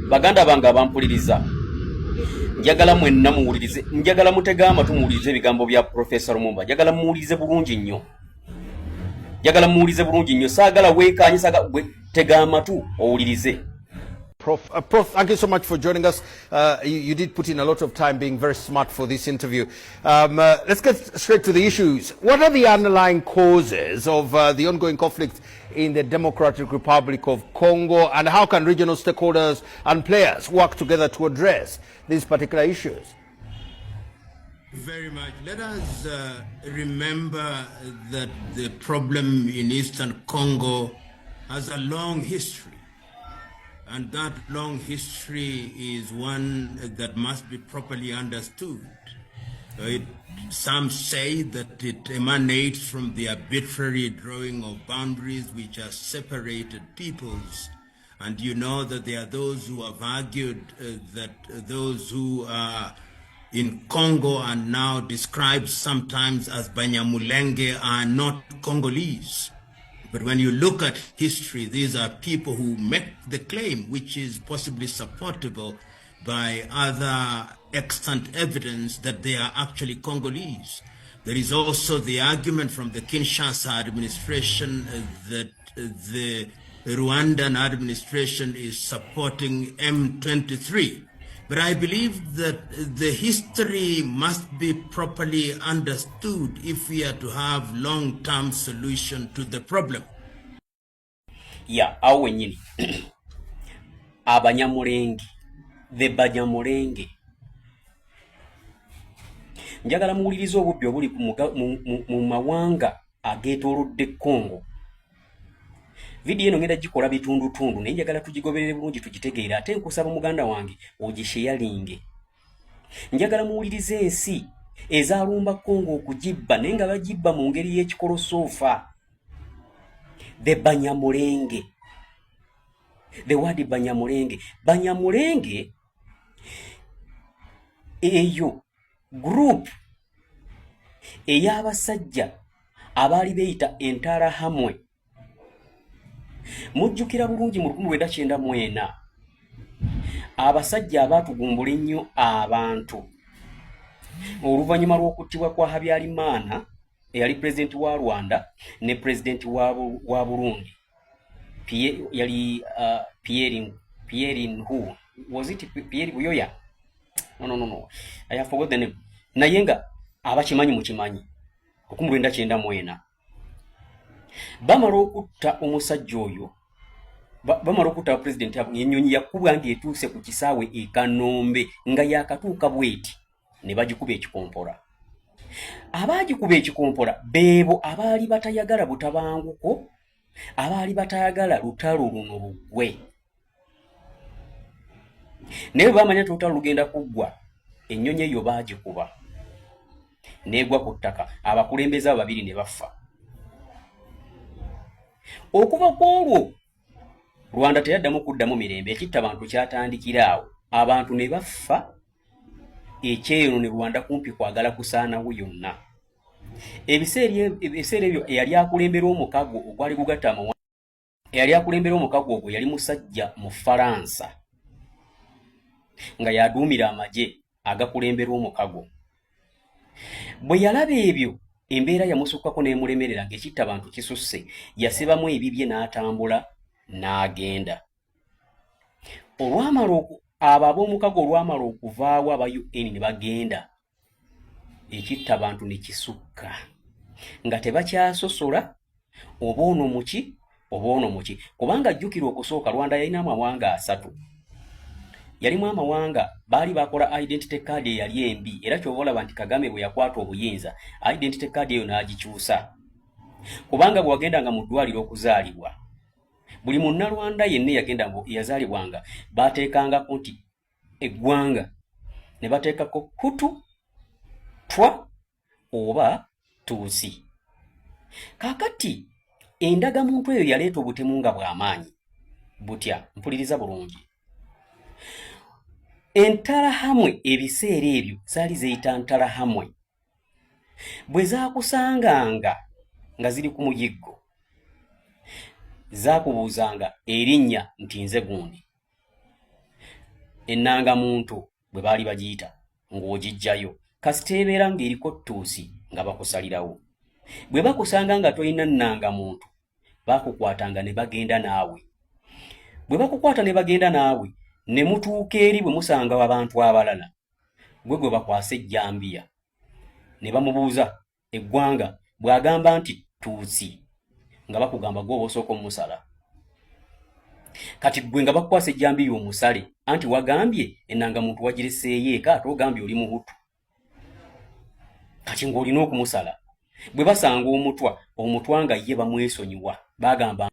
baganda bange abampuliriza njagala mwenna muwulirize, njagala mutega amatu muwulirize ebigambo bya Professor Lumumba, njagala muwulirize bulungi nnyo, njagala muwulirize bulungi nnyo, saagala weekaanye, saagala tega amatu owulirize. Prof, thank you so much for joining us. You did put in a lot of time being very smart for this interview. Let's get straight to the issues. What are the underlying causes of the ongoing conflict in the Democratic Republic of Congo, and how can regional stakeholders and players work together to address these particular issues? Very much. Let us remember that the problem in Eastern Congo has a long history. And that long history is one that must be properly understood. Some say that it emanates from the arbitrary drawing of boundaries which have separated peoples. And you know that there are those who have argued that those who are in Congo are now described sometimes as Banyamulenge are not Congolese. But when you look at history, these are people who make the claim, which is possibly supportable by other extant evidence that they are actually Congolese. There is also the argument from the Kinshasa administration that the Rwandan administration is supporting M23. But I believe that the history must be properly understood if we are to have long-term solution to the problem. Yeah, awo wenyini. Abanyamulenge, the Banyamulenge. Njagala muwulirize obubbi obuli mu mawanga ageetoolodde Congo. Video eno ngenda gikola bitundutundu naye njagala tugigoberere bulungi tugitegeera, ate nkusaba muganda wange ogisharinge. Njagala muwulirize ensi ezaalumba Congo okugibba naye nga bagibba mu ngeri y'ekikolosoofa. The Banyamulenge. The word Banyamulenge. Banyamulenge eyo group ey'abasajja abaali beyita Interahamwe. Mujjukira bulungi mu 1994 abasajja abaatugumbula ennyo abantu oluvannyuma lw'okuttibwa kwa Habyarimana eyali pulezidenti wa Rwanda ne pulezidenti wa Burundi yali Pierre who was it Pierre Buyoya? No, I have forgot the name. Naye nga abakimanyi mukimanyi 1994 bamala okutta omusajja oyo, bamala okutta president ennyonyi yakubwa ng'etuuse ku kisaawe e Kanombe nga yakatuuka bweti ne bagikuba ekikompola. Abaagikuba ekikompola beebo abaali batayagala butabanguko, abaali batayagala lutalo luno luggwe. Naye bamanya lutalo lugenda kuggwa, ennyonyi eyo baagikuba n'egwa ku ttaka, abakulembeze ababiri ne bafa. Okuva kwolwo Rwanda teyaddamu kuddamu mirembe, ekitta abantu kyatandikira awo, abantu ne bafa, ekyeyo ne Rwanda kumpi kwagala kusaanawo yonna. Ebiseera ebyo eyali akulembera omukago ogwali gugatta amawanga, eyali akulembera omukago ogwo yali musajja mu Faransa nga yaduumira amagye agakulembera omukago. Bwe yalaba ebyo embeera yamusukkako n'emulemerera ng'ekitta abantu kisusse, yasibamu ebibye n'atambula n'agenda. Olwamala abo ab'omukago olwamala okuvaawo aba UN ne bagenda, ekitta abantu ne kisukka nga tebakyasosola oba ono muki oba ono muki, kubanga jjukira okusooka Rwanda yalina amawanga 3. Yalimu amawanga baali bakola identity card eyali embi, era kyova olaba nti Kagame bwe yakwata obuyinza identity card eyo n'agikyusa, kubanga bw'agendanga mu ddwaliro okuzaalibwa buli munnalwanda yenna yazaalibwanga baateekangako nti eggwanga ne bateekako Hutu, Twa oba Tutsi. Kaakati endagamuntu eyo yaleeta obutemu nga bw'amaanyi butya, mpuliriza bulungi. Entarahamwe ebiseera ebyo zaali zeyita Ntarahamwe. Bwe zaakusanganga nga ziri ku muyiggo, zaakubuuzanga erinnya nti nze gundi. ennangamuntu bwe baali bagiyita ng'ogijjayo kasita ebeera ng'eriko ttuusi nga bakusalirawo. Bwe bakusanga nga tolina nnangamuntu baakukwatanga ne bagenda naawe. Bwe bakukwata ne bagenda naawe ne mutuuka eri bwe musangawo abantu abalala, gwe gwe bakwasa ejjambiya ne bamubuuza eggwanga, bw'agamba nti Tutsi nga bakugamba gwe oba osooka omusala. Kati gwe nga bakukwasa ejjambiya omusale anti wagambye ennangamuntu wagireseeyo eka ate ogambye oli Muhutu. Kati ng'olina okumusala. Bwe basanga omutwa nga ye bamwesonyiwa bagamba